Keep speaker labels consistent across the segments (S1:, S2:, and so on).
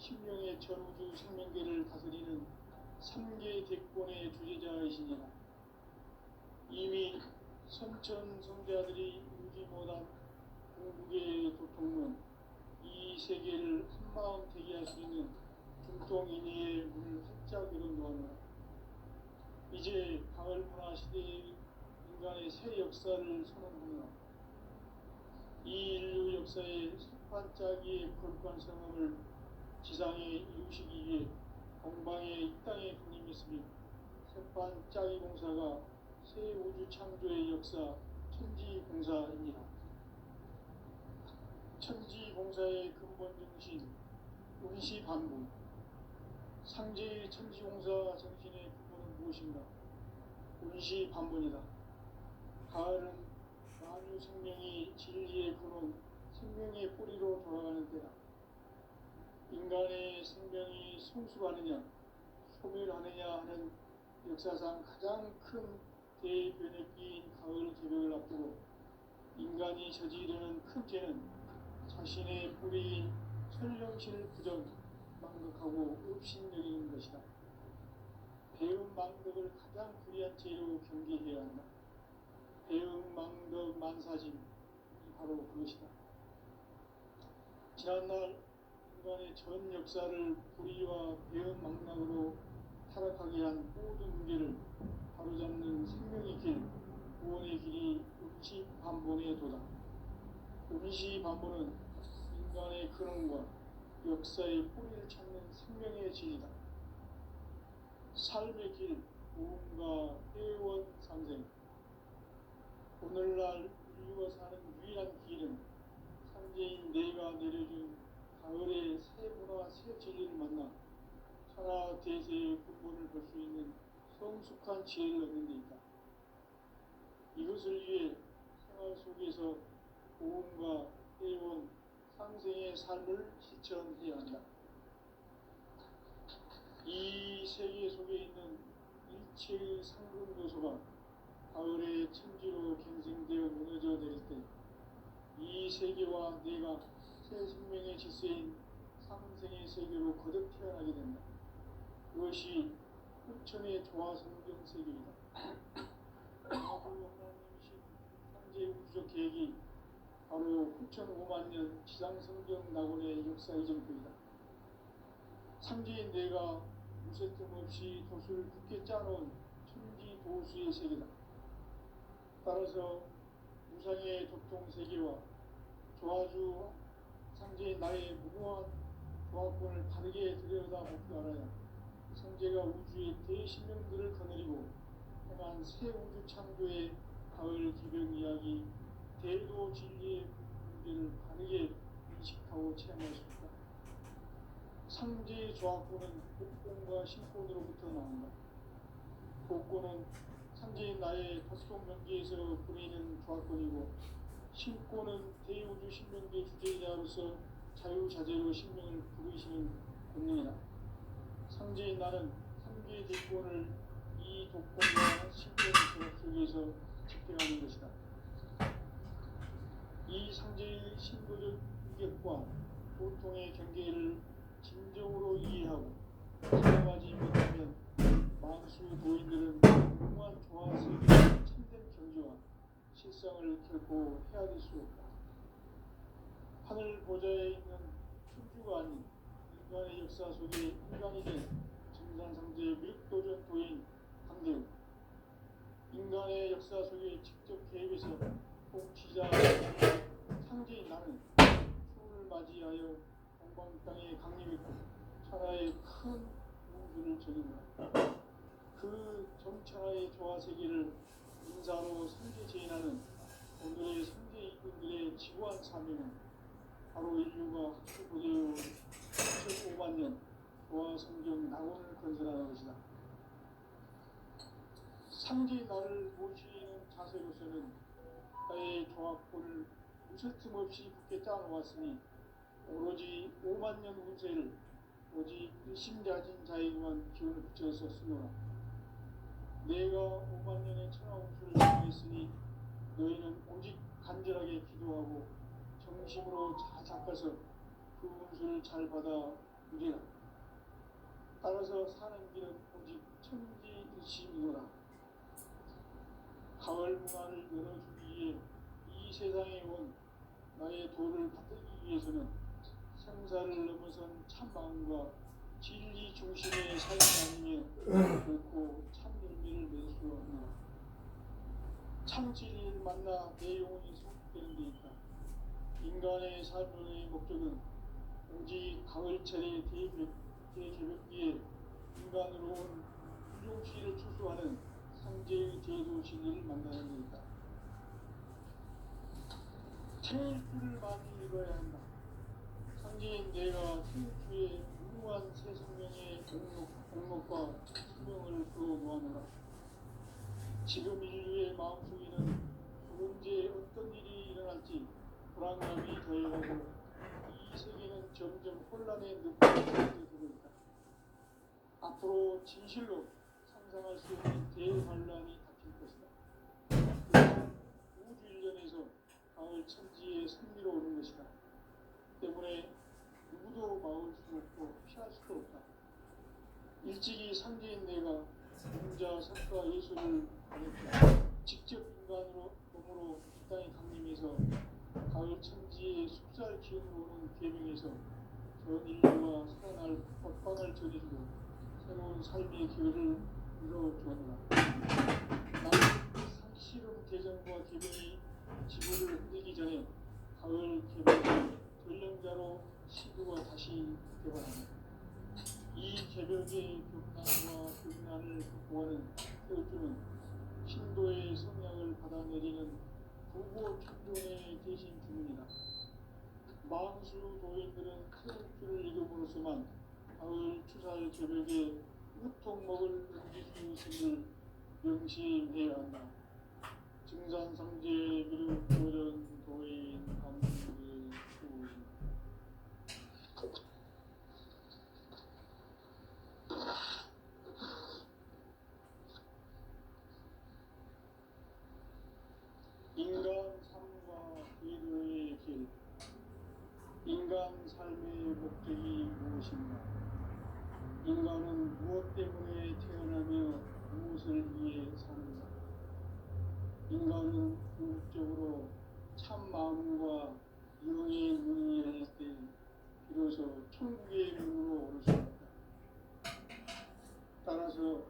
S1: 신명의 전우주 생명계를 다스리는 3계 대권의 주제자이시니라. 이미 선천 성자들이 울지 못한 궁극의 도통은 이 세계를 한마음 되게 할 수 있는 중통인의의 문을 활짝 열어놓았노라. 이제 가을 문화 시대의 인간의 새 역사를 선언하노라. 이 인류 역사의 반짝이의 거룩한 성음을 지상에 이루시기 위해 동방의 이 땅에 군림했으며 새반짝이 공사가 새 우주 창조의 역사 천지공사입니다. 천지공사의 근본 정신 운시반복. 상제의 천지공사 정신의 근본은 무엇인가? 운시반복이다. 가을은 만유 생명이 진리의 근원, 생명의 뿌리로 돌아가는 때다. 인간의 생명이 성숙하느냐, 소멸하느냐 하는 역사상 가장 큰 대변혁기인 가을 개벽을 앞두고 인간이 저지르는 큰 죄는 자신의 뿌리인 설령신을 부정, 망덕하고 업신여기는 것이다. 배음 망덕을 가장 불의한 죄로 경계해야 한다. 배음 망덕 만사짐이 바로 그것이다. 지난날 인간의 전 역사를 불의와 배음 망락으로 타락하게 한 모든 문제를 바로잡는 생명의 길, 구원의 길이 운시반본의 도다. 운시반본은 인간의 근원과 역사의 뿌리를 찾는 생명의 진이다. 삶의 길, 무언가 회원 상생. 오늘날 인류가 사는 유일한 길은 상제인 내가 내려준 가을의 새 문화, 새 진리를 만나 천하 대세의 근본을 볼 수 있는 성숙한 지혜를 얻는 데 있다. 이것을 위해 생활 속에서 보험과 회원, 상생의 삶을 실천해야 한다. 이 세계 속에 있는 일체의 상급 요소가 가을의 천지로 갱생되어 무너져 내릴 때 이 세계와 내가 새 생명의 질서인 상생의 세계로 거듭 태어나게 된다. 그것이 흑천의 조화성경 세계이다. 하나님 하나님이신 상제 우주적 계획이 바로 9,500,000년 지상성경 낙원의 역사 이전표이다. 상제인 내가 무쇠뜸 없이 도수를 굳게 짜놓은 천지 도수의 세계다. 따라서 무상의 도통 세계와 조화주 상제인 나의 무모한 조합권을 바르게 들여다보고 알아야 성제가 우주의 대신명들을 거느리고 행한 새 우주 창조의 가을 기병 이야기, 대도 진리의 문제를 바르게 인식하고 체험할 수 있다. 상제의 조합권은 복권과 신권으로부터 나온다. 복권은 상제인 나의 도통 명계에서 보이는 조합권이고, 신권은 대우주 신명계 주제자로서 자유자재로 신명을 부르시는 권능이다. 상제인 나는 3개 대권을 이 독권과 신권의 조합 속에서 집행하는 것이다. 이 상제의 신도적 위격과 보통의 경계를 진정으로 이해하고 체험하지 못하면 만수 도인들은 무한 조화세계의 참된 경지와 실상을 결코 헤아릴 수 없다. 하늘 보좌에 있는 천주가 아닌 인간의 역사 속에 인간이 된 증산상제의 미륵도전 도인 강대우, 인간의 역사 속에 직접 개입해서 통치자 상제인 나는 추운을 맞이하여 동방 땅에 강림했고 천하의 큰 우주를 전인다. 그 정천하의 조화세계를 인사로 선제 제인하는 오늘의 선제 이군들의 지구한 사명은 바로 인류가 학수고대로 9,500,000년 조화성경 낙원을 건설하는 것이다. 상제의 나를 모시는 자세로서는 나의 조합권을 무쇠틈 없이 굳게 짜놓았으니 오로지 50,000년 운세를 오직 일심자진 자에게만 기운을 붙여서 쓰노라. 내가 50,000년의 천하 운수를 정했으니 너희는 오직 간절하게 기도하고 정심으로 잘 닦아서 그 운수를 잘 받아 무리라. 따라서 사는 길은 오직 천지일심이노라. 가을 문화를 열어주기 위해 이 세상에 온 나의 도를 받들기 위해서는 생사를 넘어선 참마음과 진리 중심의 삶이 아니면 결코 참 열매를 맺을 수 없노라. 참 진리를 만나 내 영혼이 소속되는 데 있다. 인간의 삶의 목적은 오직 가을철의 대개벽기에 인간으로 온 유종시를 추수하는 상제의 제도 진리를 만나는 데 있다. 태일주를 많이 읽어야 한다. 상제인 내가 태일주의 무궁한 새 생명의 공목과 수명을 풀어놓아노라. 지금 인류의 마음속에는 언제 어떤 일이 일어날지 불안감이 더해가고 이 세계는 점점 혼란의 늪에 되고 있다. 앞으로 진실로 상상할 수 없는 대환란이 닥칠 것이다. 우주 일련에서 가을 천지의 승리로 오는 것이다. 때문에 누구도 막을 수 없고 피할 수도 없다. 일찍이 상제인 내가 공자, 석가, 예수를 보냈다. 직접 인간으로 몸으로 이 땅에 강림해서 가을 천지의 숲살 기운으로 오는 계명에서 전 인류와 살아날 법방을 전해주고 새로운 삶의 기회를 이뤄주었노라. 나는 상시름 개정과 계명이 지구를 흔들기 전에 가을 개벽의 전령자로 시구가 다시 개발한다. 이 개벽의 격난과 극난을 극복하는 태울주는 신도의 성량을 받아내리는 부고 천종의 대신 주문이다. 망수 도인들은 태울주를 읽음으로써만 가을 추살 개벽의 으통목을 넘길 수 있음을 명심해야 한다. 증산상제 그리고 도전 도인 감리 수인 인간 삶과 기도의 길. 인간 삶의 목적이 무엇인가? 인간은 무엇 때문에 태어나며 무엇을 위해 사는가? 인간은 궁극적으로 참 마음과 영의 문이 열릴 때 비로소 천국의 문으로 오를 수 있다. 따라서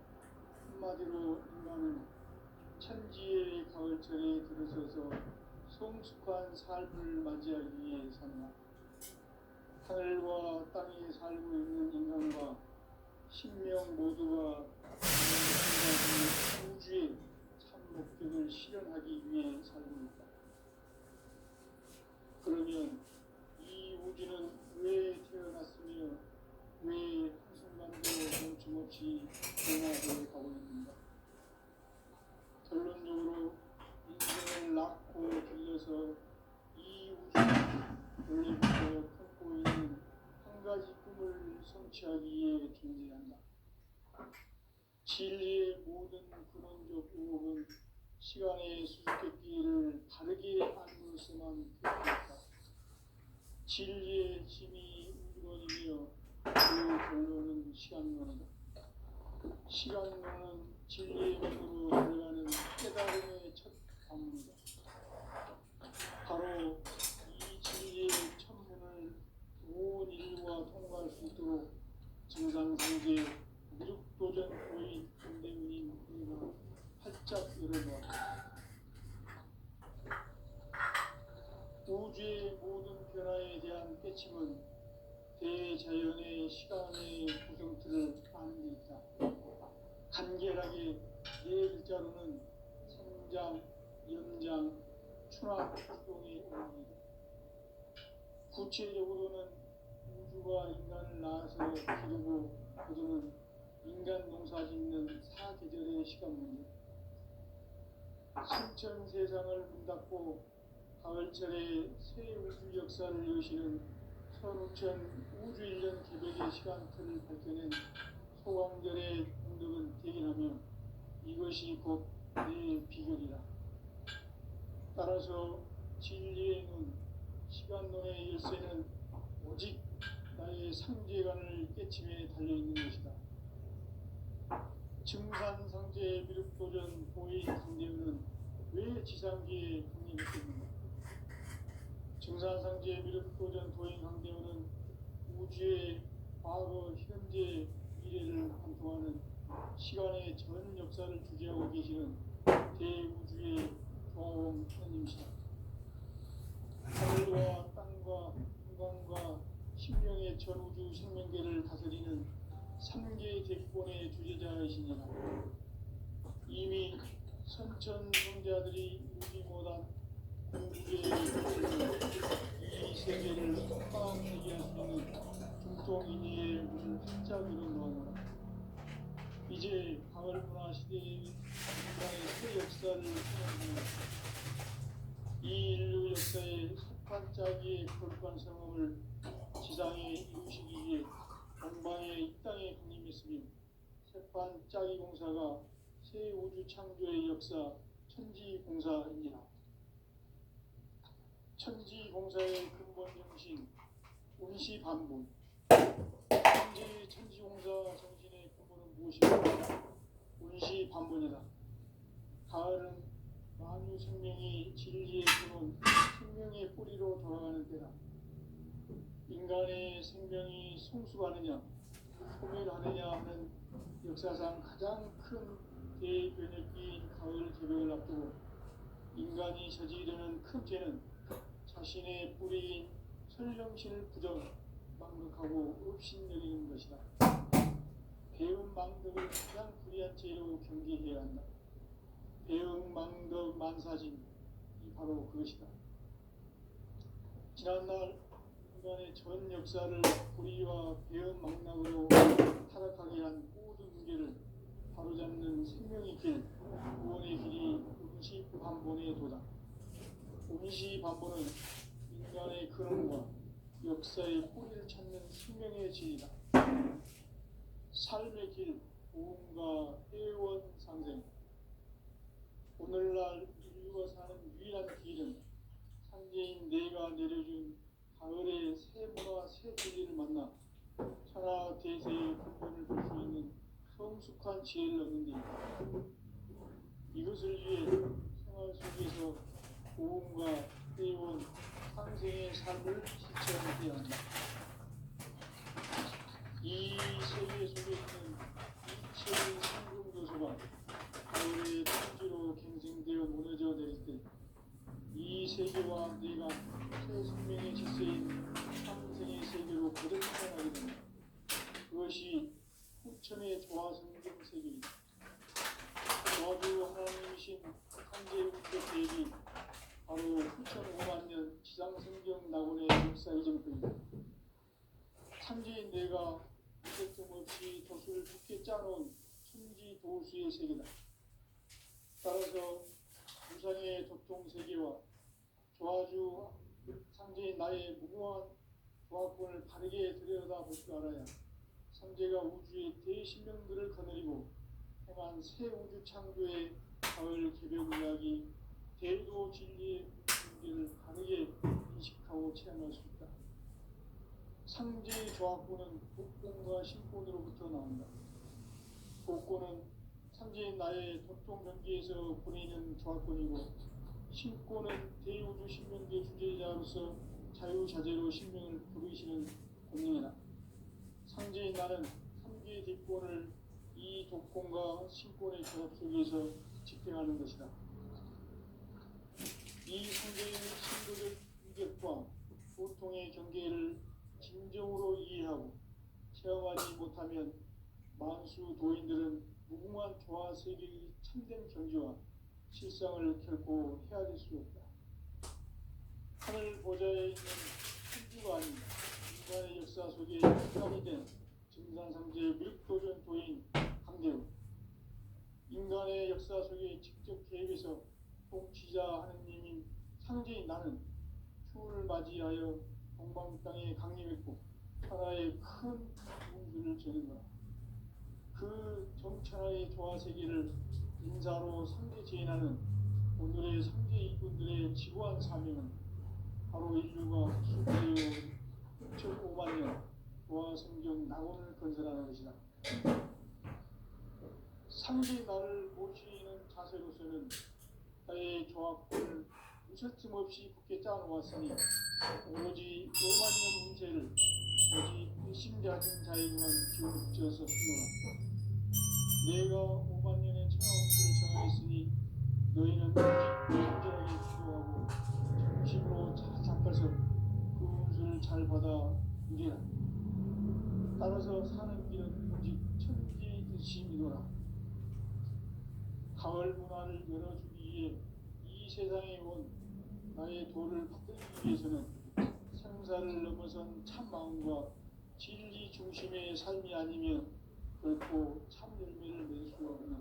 S1: 한마디로 인간은 천지의 가을철에 들어서서 성숙한 삶을 맞이하기 위해 산다. 하늘과 땅에 살고 있는 인간과 신명 모두가 우주의 참 목적을 실현하기 위해 살고 있다. 그러면 이 우주는 왜 태어났으며 왜 한순간도 멈춤없이 변화되어 가고 있는가? 결론적으로 인생을 낳고 길러서 이 우주는 원래부터 품고 있는 한 가지 꿈을 성취하기 위해 존재한다. 진리의 모든 근원적 의혹은 시간의 수수께끼를 바르게 알므로서만 표현했다. 진리의 힘이 우주론이며 그 결론은 시간론이다. 시간론은 진리의 문으로 들어가는 깨달음의 첫 관문이다. 바로 이 진리의 천문을 온 인류가 통과할 수 있도록 증산상제 무력도전 도인 동대문인 우리가 활짝 열어놓았다. 우주의 모든 변화에 대한 깨침은 대자연의 시간의 구성틀을 아는 데 있다. 간결하게 네 글자로는 성장, 연장, 추락, 활동의 원리다. 구체적으로는 우주가 인간을 낳아서 기르고 거두는 인간 농사 짓는 사계절의 시간 문제. 신천 세상을 문 닫고 가을철에 새 우주 역사를 여시는 선우천 우주일년 개벽의 시간틀을 밝혀낸 소강절의 공덕은 대견하며 이것이 곧 내 비결이다. 따라서 진리의 눈, 시간론의 열쇠는 오직 나의 상제관을 깨침에 달려있는 것이다. 증산상제 미륵도전 보인 강대우는 왜 지상기에 군림했겠는가? 증산상제 미륵도전 도인 강대우는 우주의 과거, 현재, 미래를 관통하는 시간의 전 역사를 주재하고 계시는 대우주의 조화원 하나님이시다. 하늘과 땅과 인간과 신명의 전우주 생명계를 다스리는 3개 대권의 주제자이시니라. 이미 선천성자들이 이루지 못한 공주의 이 세계를 확장하게 할 수 있는 중통인의의 문을 활짝 열어놓아노라. 이제 가을문화 시대의 인간의 새 역사를 선언하노라. 이 인류 역사의 석판짜기의 거룩한 성험을 지상에 이루시기 위해 동방의 이 땅에 군림했으며 석판짜기 공사가 새 우주 창조의 역사 천지공사입니다. 천지공사의 근본 정신 운시반본. 현재 천지공사 정신의 근본은 무엇일까? 운시반본이다. 가을은 만유 생명이 진리의 근원, 생명의 뿌리로 돌아가는 때다. 인간의 생명이 성숙하느냐, 소멸하느냐 하는 역사상 가장 큰 대변혁기인 가을 개벽을 앞두고 인간이 저지르는 큰 죄는 자신의 뿌리인 설령신을 부정, 망극하고 업신여기는 것이다. 배움 망덕을 가장 불의한 죄로 경계해야 한다. 배움 망덕 만사진이 바로 그것이다. 지난날 인간의 전 역사를 불의와 배움 망락으로 타락하게 한 모든 문제를 바로잡는 생명의 길, 구원의 길이 운시반본의 도다. 운시반본은 인간의 근원과 역사의 뿌리를 찾는 생명의 진이다. 삶의 길, 보험과 회원 상생. 오늘날 인류가 사는 유일한 길은 상제인 내가 내려준 가을의 새 문화, 새 진리를 만나 천하 대세의 근본을 볼 수 있는 성숙한 지혜를 얻는 데입니다. 이것을 위해 생활 속에서 보험과 회원, 상생의 삶을 실천해야 한다. 이 세계 속에 있는 이체의 성금도서가 가을의 천지로 갱생되어 무너져 내릴 때 이 세계와 내가 새 생명의 질서인 상생의 세계로 거듭 태어나게 된다. 그것이 후천의 조화성경 세계이다. 조화주 하나님이신 상제우주적 계획이 바로 후천 5만 년 지상성경 낙원의 역사 이정표이다. 상제인 내가 무색점 없이 돛을 굳게 짜놓은 천지도수의 세계다. 따라서 우상의 도통세계와 조화주 상제인 나의 무궁한 조화권을 바르게 들여다볼 줄 알아야 상제가 우주의 대신명들을 거느리고 행한 새 우주 창조의 가을 개벽 이야기 대도 진리의 문제를 바르게 인식하고 체험할 수 있다. 상제의 조화권은 복권과 신권으로부터 나온다. 복권은 상제인 나의 도통 경계에서 보내는 조화권이고, 신권은 대우주 신명계 주제자로서 자유자재로 신명을 부르시는 권능이다. 상제인 나는 3개의 뒷권을 이 독권과 신권의 결합 속에서 집행하는 것이다. 이 상제의 신도적 위격과 보통의 경계를 진정으로 이해하고 체험하지 못하면 만수 도인들은 무궁한 조화 세계의 참된 경지와 실상을 결코 헤아릴 수 없다. 하늘 보좌에 있는 천주가 아닌 인간의 역사 속에 인간이 된 증산상제 미륵도전 도인 강대우. 인간의 역사 속에 직접 개입해서 통치자 하느님인 상제인 나는 추운을 맞이하여 동방 땅에 강림했고 천하의 큰 운수를 저는 거라. 그 정천하의 조화 세계를 인사로 상제 재인하는 오늘의 상제 이분들의 지구한 사명은 바로 인류가 수되어 6,500만 년 도화 성경 낙원을 건설하는 것이다. 상대의 나를 모시는 자세로서는 나의 조합을 무설틈 없이 굳게 짜놓았으니 오로지 5만 년 운세를 오직 일심자진 자에게만 기울여서 쓰노라. 내가 5만 년의 천하 운수를 정하였으니 너희는 오직 간절하게 기도하고 정심으로 잘 닦아서 그 운수를 잘 받아 누리라. 따라서 사는 길은 오직 천지의 뜻이미노라. 가을 문화를 열어주기 위해 이 세상에 온 나의 도를 받들기 위해서는 생사를 넘어선 참 마음과 진리 중심의 삶이 아니면 결코 참 열매를 낼 수 없느라.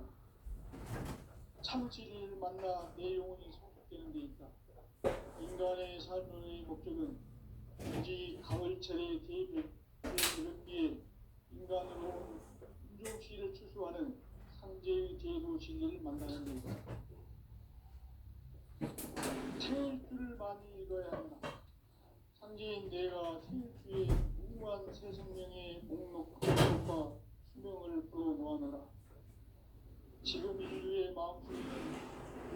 S1: 참 진리를 만나 내 영혼이 성숙되는 데 있다. 인간의 삶의 목적은 오직 가을철의 대변기에 인간으로 온 인종시를 추수하는 상제의 대도 진리를 만나는 것이다. 태일주를 많이 읽어야 한다. 상제인 내가 태일주의 무궁한 새 생명의 목록과 수명을 풀어놓아노라. 지금 인류의 마음속에는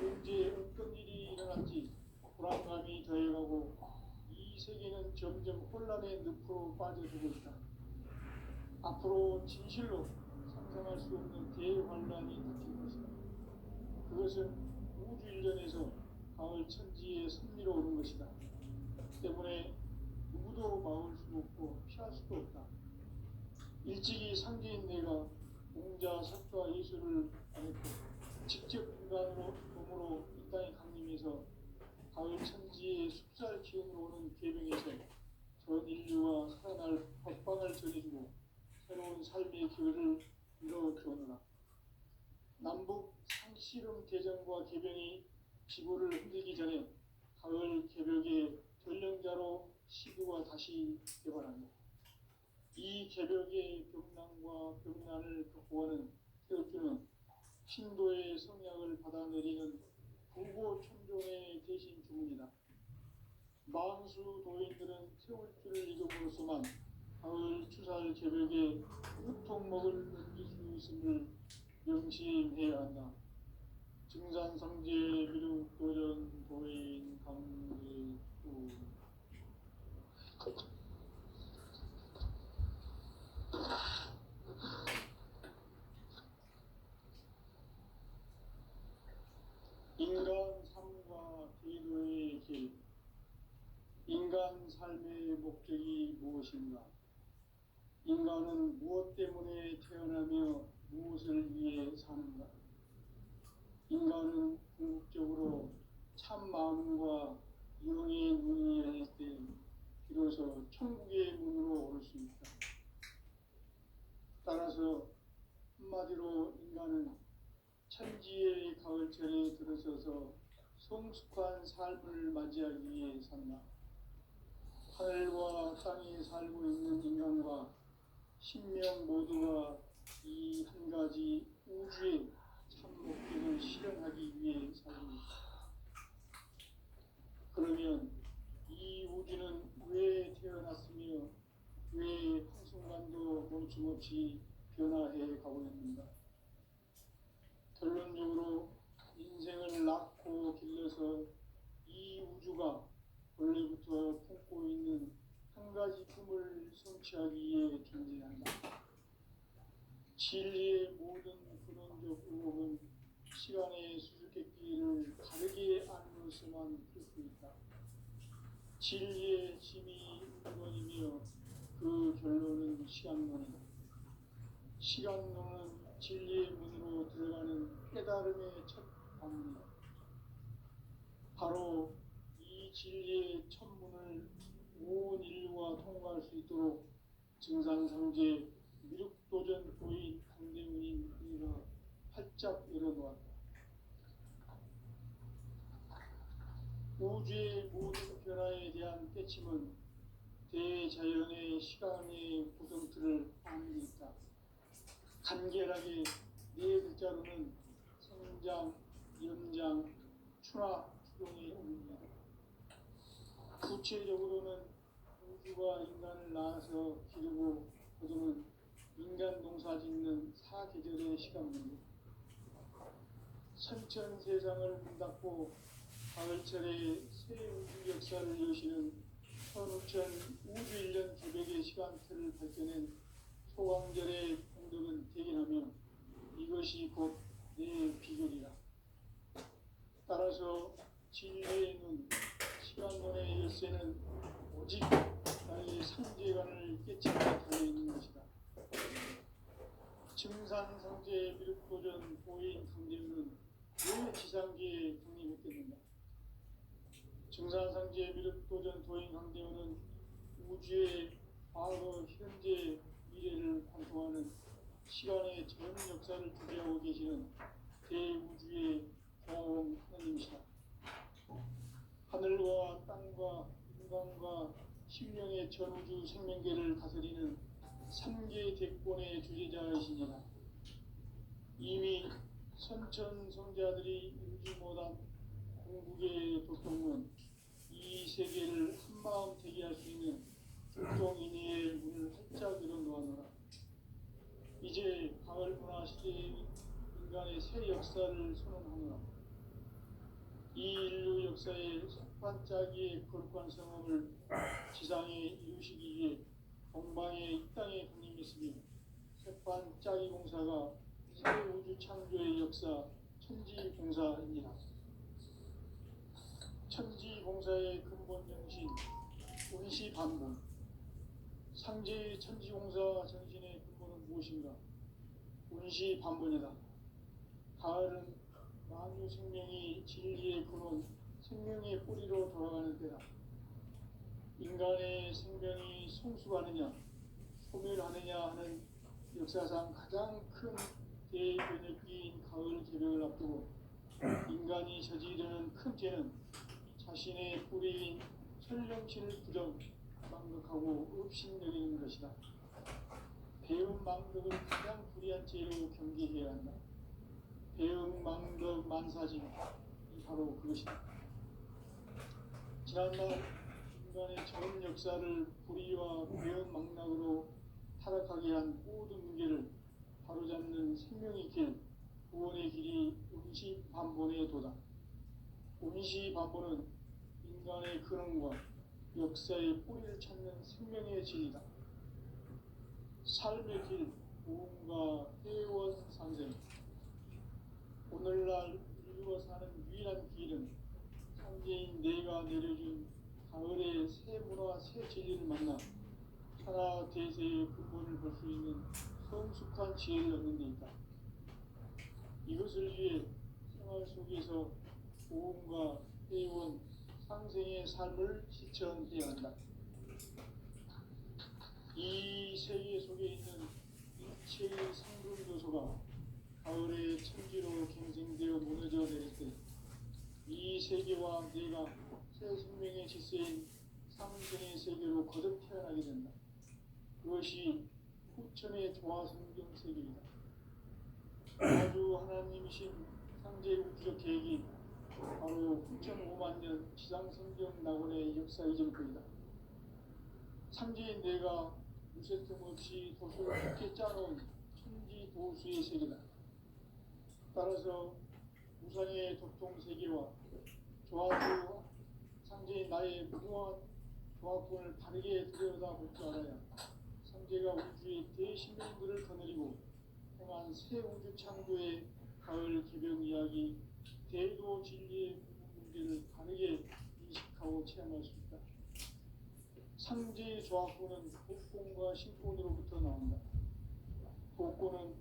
S1: 언제 어떤 일이 일어날지 불안감이 더해가고 이 세계는 점점 혼란의 늪으로 빠져들고 있다. 앞으로 진실로 상상할 수 없는 대환란이 닥칠 것이다. 그것은 우주 일전에서 가을 천지에 승리로 오는 것이다. 때문에 누구도 막을 수 없고 피할 수도 없다. 일찍이 상제인 내가 공자, 석가, 예수를 안했고 직접 인간으로 몸으로 이 땅에 강림해서 가을 천지의 숲살 기운으로 오는 계명에서 전 인류와 살아날 법방을 전해주고 새로운 삶의 기회를 이뤄주었노라. 남북 상씨름 대전과 개병이 지구를 흔들기 전에 가을 개벽의 전령자로 시구가 다시 개발한다. 이 개벽의 병난과 병난을 극복하는 태엽주는 신도의 성약을 받아내리는 부고천종의 대신 주문이다. 망수 도인들은 태울주를 읽음으로써만 가을 추살 개벽에 흑통목을 넘길 수 있음을 명심해야 한다. 증산상제 미륵도전 도인 강제도 인간 삶과 기도의 길. 인간 삶의 목적이 무엇인가? 인간은 무엇 때문에 태어나며 무엇을 위해 사는가? 인간은 궁극적으로 참 마음과 영의 눈이 열릴 때 비로소 천국의 문으로 오를 수 있다. 따라서 한마디로 인간은 천지의 가을철에 들어서서 성숙한 삶을 맞이하기 위해 산다. 하늘과 땅에 살고 있는 인간과 신명 모두가 이 한 가지 우주의 참 목적을 실현하기 위해 살고 있다. 그러면 이 우주는 왜 태어났으며 왜 한순간도 멈춤없이 변화해 가고 있는가? 결론적으로 인생을 낳고 길러서 이 우주가 원래부터 품고 있는 한 가지 꿈을 성취하기 위해 존재한다. 진리의 모든 근원적 의혹은 시간의 수수께끼를 다르게 안으로서만 풀 수 있다. 진리의 힘이 근원이며 그 결론은 시간론이다. 시간론은 진리의 문으로 들어가는 깨달음의 첫 방문이다. 바로 이 진리의 첫문을 온 인류가 통과할 수 있도록 증산상제 미륵도전 도인 강대문인 이가 활짝 열어놓았다. 우주의 모든 변화에 대한 깨침은 대자연의 시간의 구성틀을 아는 데 있다. 간결하게 네 글자로는 성장, 연장, 추나, 추동의 의미다. 구체적으로는 우주가 하늘과 인간을 낳아서 기르고 거두는 인간 농사 짓는 사계절의 시간입니다. 선천 세상을 문닫고 가을철에 새 우주 역사를 여시는 15,000 우주일년 개벽의 시간틀을 밝혀낸 소강절의 공덕은 대견하며 이것이 곧 내 비결이라. 따라서 진리의 눈, 시간론의 열쇠는 오직 나의 상제관을 깨치고 달려있는 것이다. 증산상제 미륵도전 도인 강제우는 왜 지상계에 독립했겠는가? 증산상제 미륵도전 도인 강제우는 우주의 과거, 현재, 미래를 관통하는 시간의 전 역사를 주재하고 계시는 대우주의 공허한 하나님이시다. 하늘과 땅과 인간과 심령의 전우주 생명계를 다스리는 3계 대권의 주제자이시니라. 이미 선천 성자들이 읽지 못한 궁극의 도통문, 이 세계를 한마음 되게 할 수 있는 도통인의 문을 활짝 열어놓아노라. 이제 가을 문화 시대의 인간의 새 역사를 선언하노라. 이 인류 역사의 반짝이의 거룩한 성험을 지상에 이루시기 위해 동방의 이 땅에 강림했으며 새반짝이 공사가 새 우주 창조의 역사 천지공사입니다. 천지공사의 근본 정신 운시반본. 상제의 천지공사 정신의 근본은 무엇인가? 운시반본이다. 가을은 만유 생명이 진리의 근원, 생명의 뿌리로 돌아가는 때다. 인간의 생명이 성숙하느냐, 소멸하느냐 하는 역사상 가장 큰 대변혁기인 가을 개벽을 앞두고 인간이 저지르는 큰 죄는 자신의 뿌리인 설령신을 부정, 망각하고 업신여기는 것이다. 배움 망덕을 가장 불의한 죄로 경계해야 한다. 배움 망덕 만사징, 이 바로 그것이다. 지난날 인간의 전 역사를 불의와 배움 망락으로 타락하게 한 모든 문제를 바로잡는 생명의 길, 구원의 길이 운시반본의 도다. 운시반본은 인간의 근원과 역사의 뿌리를 찾는 생명의 진리다. 삶의 길, 구원과 회원 상생. 오늘날 인류가 사는 유일한 길은 상제인 내가 내려준 가을의 새 문화, 새 진리를 만나 천하 대세의 근본을 볼 수 있는 성숙한 지혜를 얻는 데 있다. 이것을 위해 생활 속에서 보험과 회원, 상생의 삶을 실천해야 한다. 이 세계 속에 있는 일체의 상급 요소가 가을의 천지로 갱생되어 무너져 내릴 때 이 세계와 내가 새 생명의 질서인 상생의 세계로 거듭 태어나게 된다. 그것이 후천의 조화성경 세계이다. 아주 하나님이신 상제 우주적 계획이 바로 후천 5만 년 지상성경 낙원의 역사 이전부이다. 상제인 내가 무쇠 틈 없이 도수를 깊게 짜놓은 천지 도수의 세계다. 따라서 무상의 도통 세계와 조화주 상제인 나의 무궁한 조화권을 바르게 들여다볼 줄 알아야 상제가 우주의 대신령들을 거느리고 행한 새 우주 창조의 가을 개벽 이야기, 대도 진리의 문제를 바르게 인식하고 체험할 수 있다. 상제의 조화권은 복권과 신권으로부터 나온다. 복권은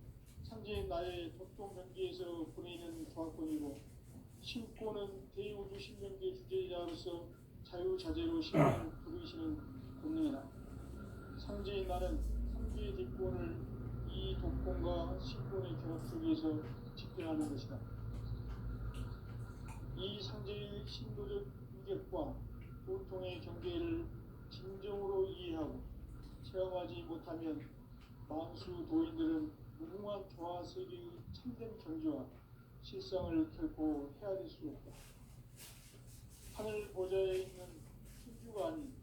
S1: 상제인 나의 도통 경계에서 보내는 조화권이고, 신권은 대우주 신명계 주제자로서 자유자재로 신을 부르시는 권능이다. 상제인 나는 상제의 뒷권을 이 독권과 신권의 결합 속에서 집행하는 것이다. 이 상제의 신도적 위격과 보통의 경계를 진정으로 이해하고 체험하지 못하면 만수 도인들은 무궁한 조화 세계의 참된 경지와 실상을 결코 헤아릴 수 없다. 하늘 보좌에 있는 천주가 아닌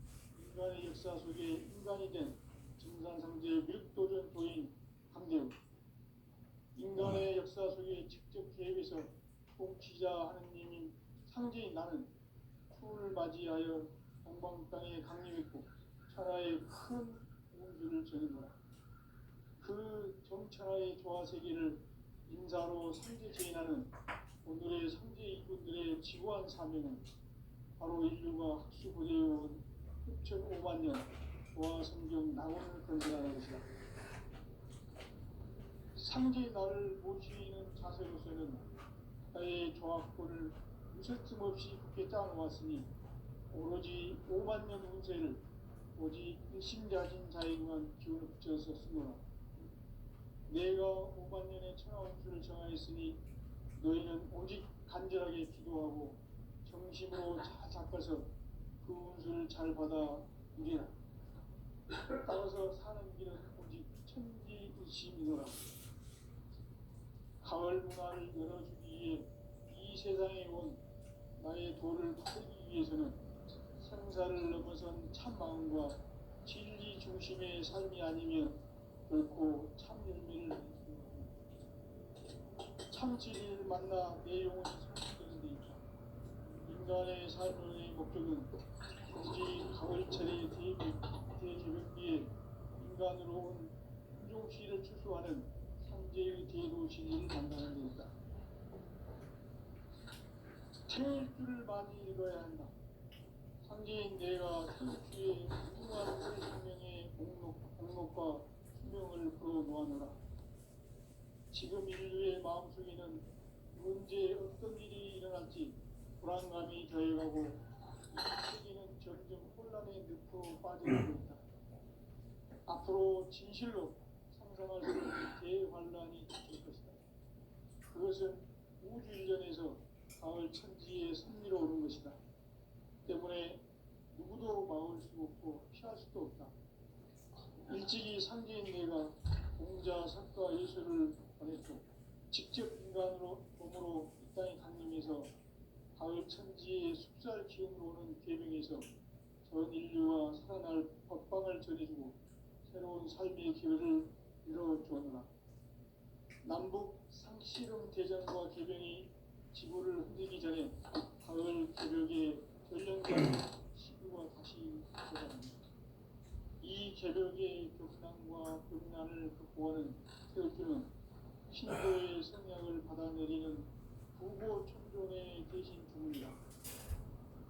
S1: 인간의 역사 속에 인간이 된 증산상제의 밀도전도인 강대우, 인간의 역사 속에 직접 개입해서 통치자 하느님인 상제인 나는 추운을 맞이하여 동방 땅에 강림했고 천하의 큰 운수를 전해노라. 그 정천하의 조화세계를 인사로 상제 제인하는 오늘의 상제 이군들의 지구한 사명은 바로 인류가 학수고대해온 6,500만 년 조화성경 낙원을 건설하는 것이다. 상제의 나를 모시는 자세로서는 나의 조합권을 무설틈 없이 굳게 짜놓았으니 오로지 5만 년 운세를 오직 일심자진 자에게만 기운을 붙여서 쓰노라. 내가 5만 년의 천하 운수를 정하였으니 너희는 오직 간절하게 기도하고 정심으로 잘 닦아서 그 운수를 잘 받아 누리라. 따라서 사는 길은 오직 천지일심이노라. 가을 문화를 열어주기 위해 이 세상에 온 나의 도를 풀기 위해서는 생사를 넘어선 참 마음과 진리 중심의 삶이 아니면 결코 참 열매를 맺지 못한다. 참 진리를 만나 내 영혼이 성취되는 데 있다. 인간의 삶의 목적은 굳이 가을철의 대개벽기에 인간으로 온 인종시를 추수하는 상제의 대도 진리를 만나는 데 있다. 태일주를 많이 읽어야 한다. 상제인 내가 태일주의 무궁한 우리 생명의 공록과 수명을 풀어놓아노라. 지금 인류의 마음속에는 언제 어떤 일이 일어날지 불안감이 더해가고 이 세계는 점점 혼란의 늪으로 빠져들고 있다. 앞으로 진실로 상상할 수 없는 대환란이 닥칠 것이다. 그것은 우주 일전에서 가을 천지의 섭리로 오는 것이다. 때문에 누구도 막을 수 없고 피할 수도 없다. 일찍이 상제인 내가 공자, 석가, 예수를 보냈고 직접 인간으로 몸으로 이 땅에 강림해서 가을 천지의 숲살 기운으로 오는 계명에서 전 인류가 살아날 법방을 전해주고 새로운 삶의 기회를 열어주었노라. 남북 상씨름 대전과 개병이 지구를 흔들기 전에 가을 개벽의 전령과 시구가 다시 들어갑니다. 이 개벽의 격난과 격난을 극복하는 태울주는 신도의 성약을 받아내리는 부고 천종의 대신 주문이다.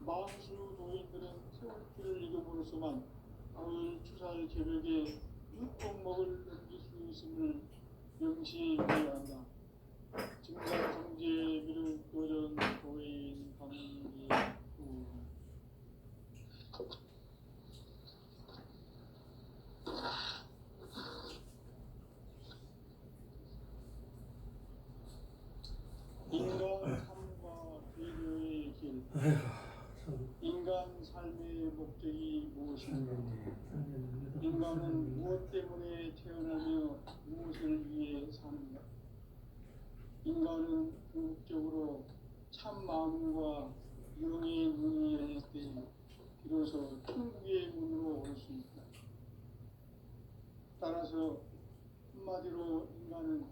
S1: 망수 도인들은 태울주를 읽음으로써만 가을 추살 개벽의 육복목을 넘길 수 있음을 명시해야 한다. 증산성제 미륵 도전 도인 강의 인간 삶과 배려의 길. 인간 삶의 목적이 무엇인가? 인간은 무엇 때문에 태어나며 무엇을 위해 사는가? 인간은 궁극적으로 참 마음과 영의 문이 열릴 때 비로소 천국의 문으로 올 수 있다. 따라서 한마디로 인간은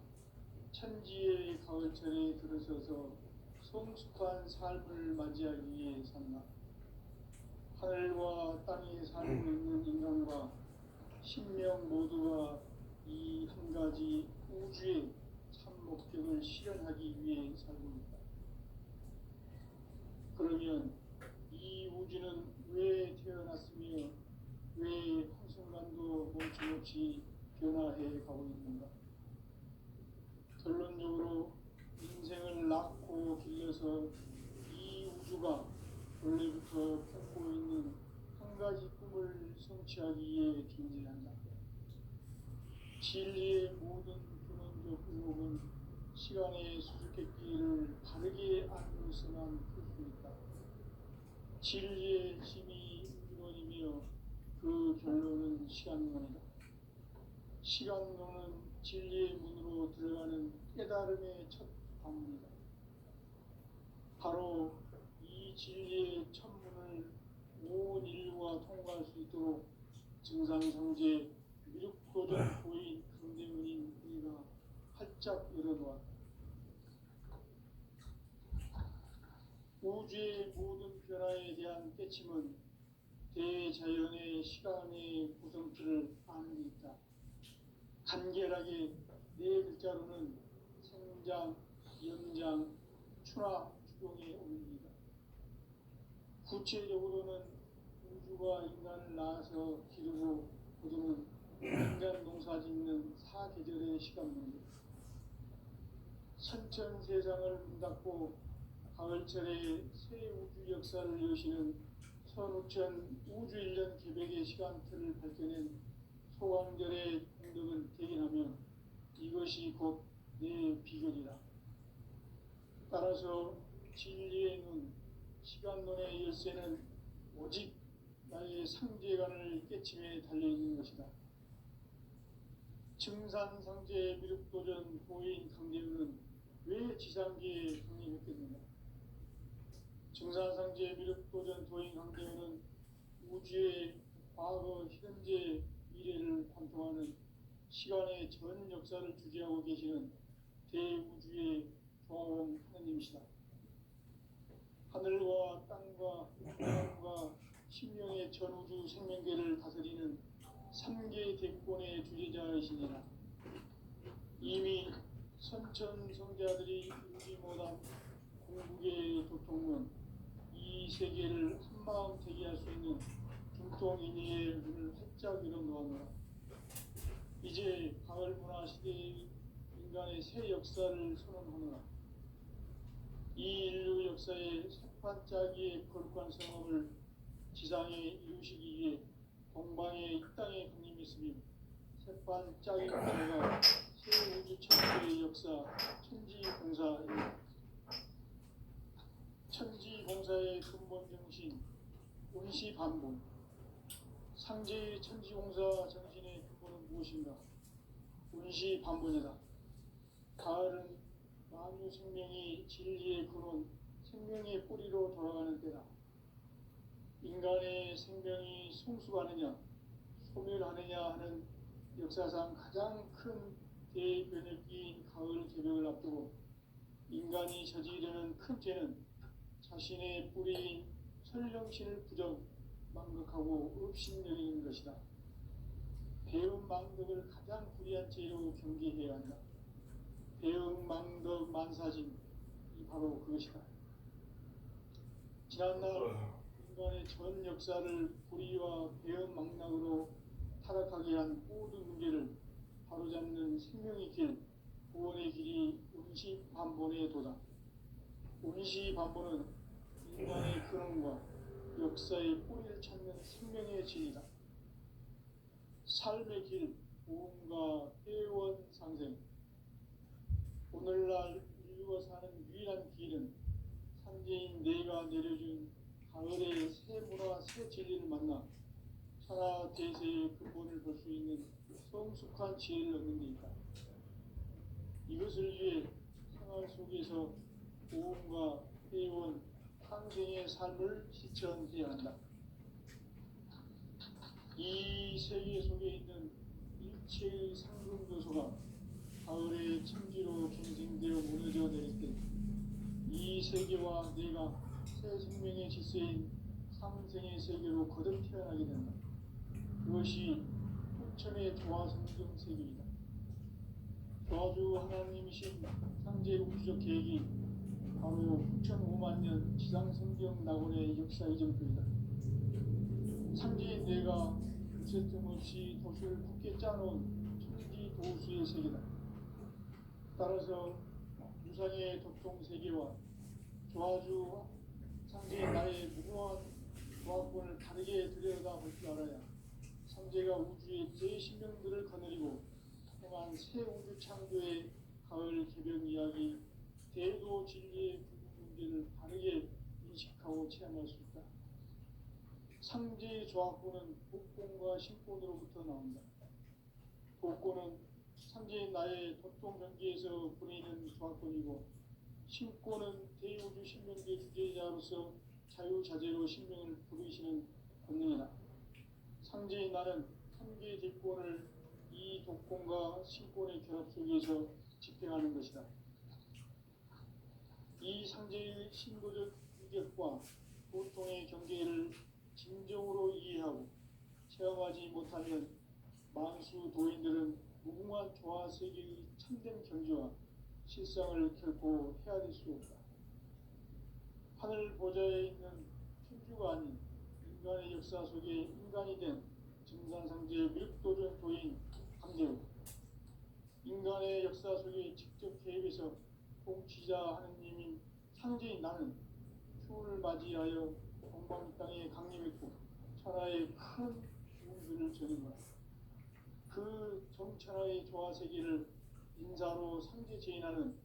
S1: 천지의 가을철에 들어서서 성숙한 삶을 맞이하기 위해 산다. 하늘과 땅에 살고 있는 인간과 신명 모두가 이 한 가지 우주의 참 목적을 실현하기 위해 살고 있다. 그러면 이 우주는 왜 태어났으며 왜 한순간도 멈춤없이 변화해 가고 있는가? 결론적으로 인생을 낳고 길러서 이 우주가 원래부터 품고 있는 한 가지 꿈을 성취하기 위해 존재한다. 진리의 모든 근원적 의혹은 시간의 수수께끼를 바르게 알고서만 풀 수 있다. 진리의 힘이 이루어지며 그 결론은 시간론이다. 시간론은 진리의 문으로 들어가는 깨달음의 첫 방문이다. 바로 이 진리의 첫 문을 온 인류가 통과할 수 있도록 증상상제 미륵도전 도인 강대문인 우리가 활짝 열어놓았다. 우주의 모든 변화에 대한 깨침은 대자연의 시간의 구성틀을 아는 데 있다. 간결하게 네 글자로는 생장, 연장, 추나 추동에 올립니다. 구체적으로는 우주가 인간을 낳아서 기르고 거두는 인간 농사 짓는 사계절의 시간입니다. 선천 세상을 문 닫고 가을철에 새 우주 역사를 여시는 선우천 우주일년 개백의 시간틀을 밝혀낸 소왕절의 공덕을 대견하며 이것이 곧 내 비결이다. 따라서 진리의 눈, 시간론의 열쇠는 오직 나의 상제관을 깨침에 달려있는 것이다. 증산상제 미륵도전 도인 강대우는 왜 지상계에 강림했겠는가? 증산상제 미륵도전 도인 강대우는 우주의 과거, 현재, 미래를 관통하는 시간의 전 역사를 주재하고 계시는 대우주의 조화원 하느님이시다. 하늘과 땅과 바람과 신명의 전우주 생명계를 다스리는 3개 대권의 주재자이시니라. 이미 선천 성자들이 이루지 못한 공국의 도통문, 이 세계를 한마음 대기할 수 있는 중통인의의 문을 활짝 열어놓았노라. 이제 가을 문화 시대의 인간의 새 역사를 선언하노라. 이 인류 역사의 새판짜기의 거룩한 성업을 지상에 이루시기 위해 동방의 이 땅에 강림했으며 새판짜기 공사가 새 우주 창조의 역사 천지공사입니다. 천지공사의 근본 정신 온시반본. 상제의 천지공사 정신의 근본은 무엇인가? 온시반본이다. 가을은 만유 생명이 진리의 근원, 생명의 뿌리로 돌아가는 때다. 인간의 생명이 성숙하느냐, 소멸하느냐 하는 역사상 가장 큰 대변혁기인 가을 개벽을 앞두고 인간이 저지르는 큰 죄는 자신의 뿌리인 설령신을 부정, 망극하고 업신여기는 것이다. 배움 망덕을 가장 불의한 죄로 경계해야 한다. 배움 망덕 만사진, 이 바로 그것이다. 지난날 인간의 전 역사를 불의와 배움 망락으로 타락하게 한 모든 문제를 바로잡는 생명의 길, 구원의 길이 온시반본의 도다. 온시반본은 인간의 근원과 역사의 뿌리를 찾는 생명의 진이다. 삶의 길, 보험과 회원 상생. 오늘날 인류가 사는 유일한 길은 상제인 내가 내려준 가을의 새 문화, 새 진리를 만나 천하 대세의 근본을 볼 수 있는 성숙한 지혜를 얻는 데 있다. 이것을 위해 생활 속에서 보험과 회원, 상생의 삶을 실천해야 한다. 이 세계 속에 있는 일체의 상승 요소가 가을의 천지로 경생되어 무너져 내릴 때 이 세계와 내가 새 생명의 질서인 상생의 세계로 거듭 태어나게 된다. 그것이 부천의 조화성경 세계이다. 조화주 하나님이신 상제 우주적 계획이 바로 9,500만 년 지상성경 낙원의 역사 이전부이다. 상제인 내가 그새 틈없이 도수를 굳게 짜놓은 천지 도수의 세계다. 따라서 유상의 도통 세계와 조화주 상제인 나의 무궁한 조화권을 다르게 들여다볼 줄 알아야 상제가 우주의 제 신명들을 거느리고 행한 새 우주 창조의 가을 개변 이야기, 대도 진리의 문제를 다르게 인식하고 체험할 수 있다. 상제의 조화권은 복권과 신권으로부터 나온다. 복권은 상제인 나의 도통 경계에서 보내는 조화권이고, 신권은 대우주 신명계 주제자로서 자유자재로 신명을 부르시는 본능이다. 상제인 나는 한계의 뒷권을 이 독권과 신권의 결합 속에서 집행하는 것이다. 이 상제의 신도적 위력과 고통의 경계를 진정으로 이해하고 체험하지 못하면 만수 도인들은 무궁한 조화 세계의 참된 경지와 실상을 결코 헤아릴 수 없다. 하늘 보좌에 있는 천주가 아닌 인간의 역사 속에 인간이 된 증산상제의 밀도적 도인 강제우, 인간의 역사 속에 직접 개입해서 통치자 하느님인 상제인 나는 추운을 맞이하여 동방 땅에 강림했고 천하의 큰 운수를 전한 거다. 그 정천하의 조화세계를 인사로 상제 제인하는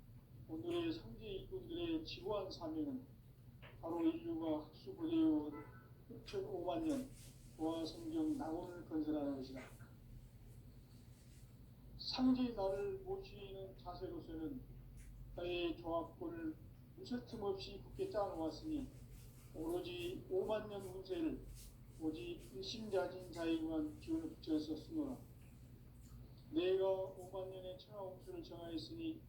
S1: 오늘의 상제 이군들의 지구한 사명은 바로 인류가 학수고대해온 6,500만 년 조화성경 낙원을 건설하는 것이다. 상제의 나를 모시는 자세로서는 나의 조합권을 무설틈 없이 굳게 짜놓았으니 오로지 5만 년 운세를 오직 일심자진 자에게만 기운을 붙여서 쓰노라. 내가 5만 년의 천하홍수를 정하였으니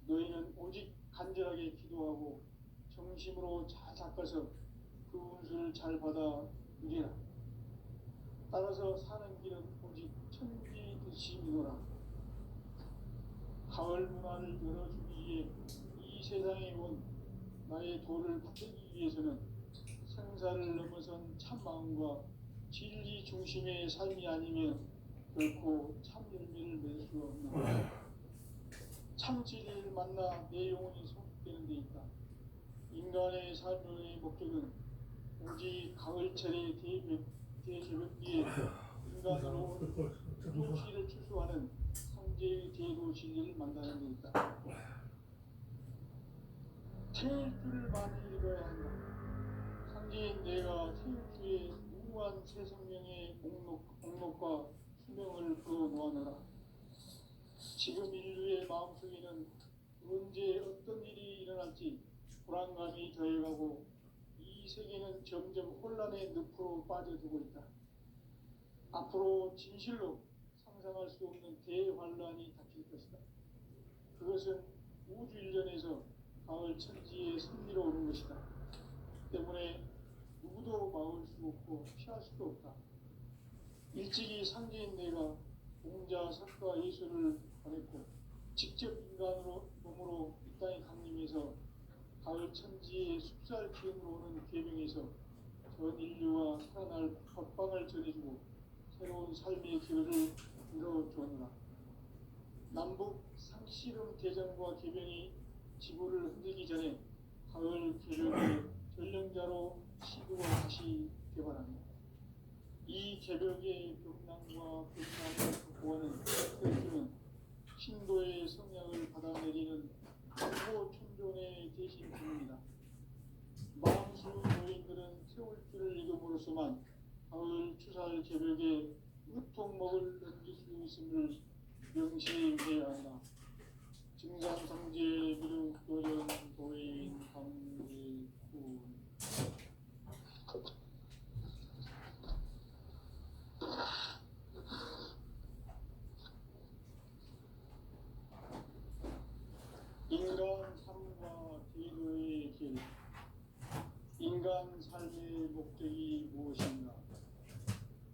S1: 너희는 오직 간절하게 기도하고 정심으로 잘 닦아서 그 운수를 잘 받아 누리라. 따라서 사는 길은 오직 천지 듯이이노라. 가을 문화를 열어주기 위해 이 세상에 온 나의 도를 받기 위해서는 생사를 넘어선 참 마음과 진리 중심의 삶이 아니면 결코 참 열매를 맺을 수 없는 참 진리를 만나 내 영혼이 성숙되는 데 있다. 인간의 삶의 목적은 오직 가을철의 대새벽기에 인간으로 도시를 추수하는 상제의 대도 진리를 만나는 데 있다. 태일주를 많이 읽어야 한다. 상제인 내가 태일주의 무한 새 생명의 목록과 수명을 풀어놓아노라. 지금 인류의 마음속에는 언제 어떤 일이 일어날지 불안감이 더해가고 이 세계는 점점 혼란의 늪으로 빠져들고 있다. 앞으로 진실로 상상할 수 없는 대환란이 닥칠 것이다. 그것은 우주 일련에서 가을 천지의 승리로 오는 것이다. 때문에 누구도 막을 수 없고 피할 수도 없다. 일찍이 상제인 내가 공자, 석가, 예수를 보냈고 직접 인간으로 몸으로 이 땅에 강림해서 가을 천지의 숲살 기운으로 오는 계명에서 전 인류와 살아날 법방을 전해주고 새로운 삶의 길을 열어주었노라. 남북 상씨름 대전과 개병이 지구를 흔들기 전에 가을 개벽의 전령자로 시구가 다시 개발합니다. 이 개벽의 병난과 병난을 극복하는 태주는 신도의 성향을 받아내리는 정보 천존의 대신 중입니다. 마음수 노인들은 세월주를 읽음으로써만 가을 추살 개벽에 우통목을 넘길 수 있음을 명시해야 한다. 증산상제 미륵도전 도인 강일군 인간 삶과 기도의 길. 인간 삶의 목적이 무엇인가?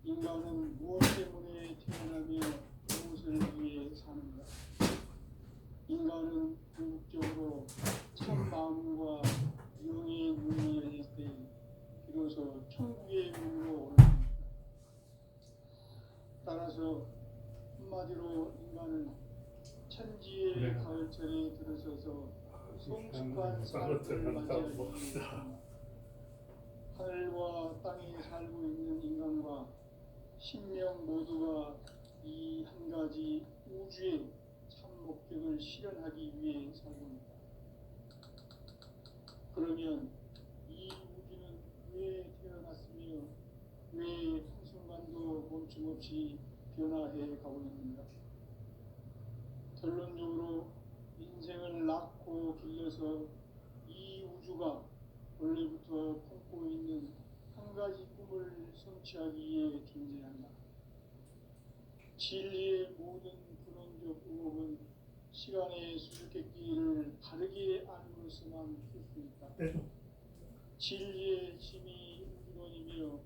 S1: 인간은 무엇 때문에 태어나며 무엇을 위해 사는가? 인간은 궁극적으로 참 마음과 영의 문이 열릴 때 비로소 천국의 문으로 오릅니다. 따라서 한마디로 인간은 천지의 가을철에 들어서서 성숙한 삶을 맞이하기 위해서 하늘과 땅에 살고 있는 인간과 신명 모두가 이 한 가지 우주의 참 목적을 실현하기 위해 살고 있다. 그러면 이 우주는 왜 태어났으며 왜 한순간도 멈춤없이 변화해 가고 있는가? 결론적으로 인생을 낳고 길러서 이 우주가 원래부터 품고 있는 한 가지 꿈을 성취하기 위해 존재한다. 진리의 모든 근원적 의혹은 시간의 수수께끼를 바르게 알므로서만 풀 수 있다. 진리의 힘이 우주론이며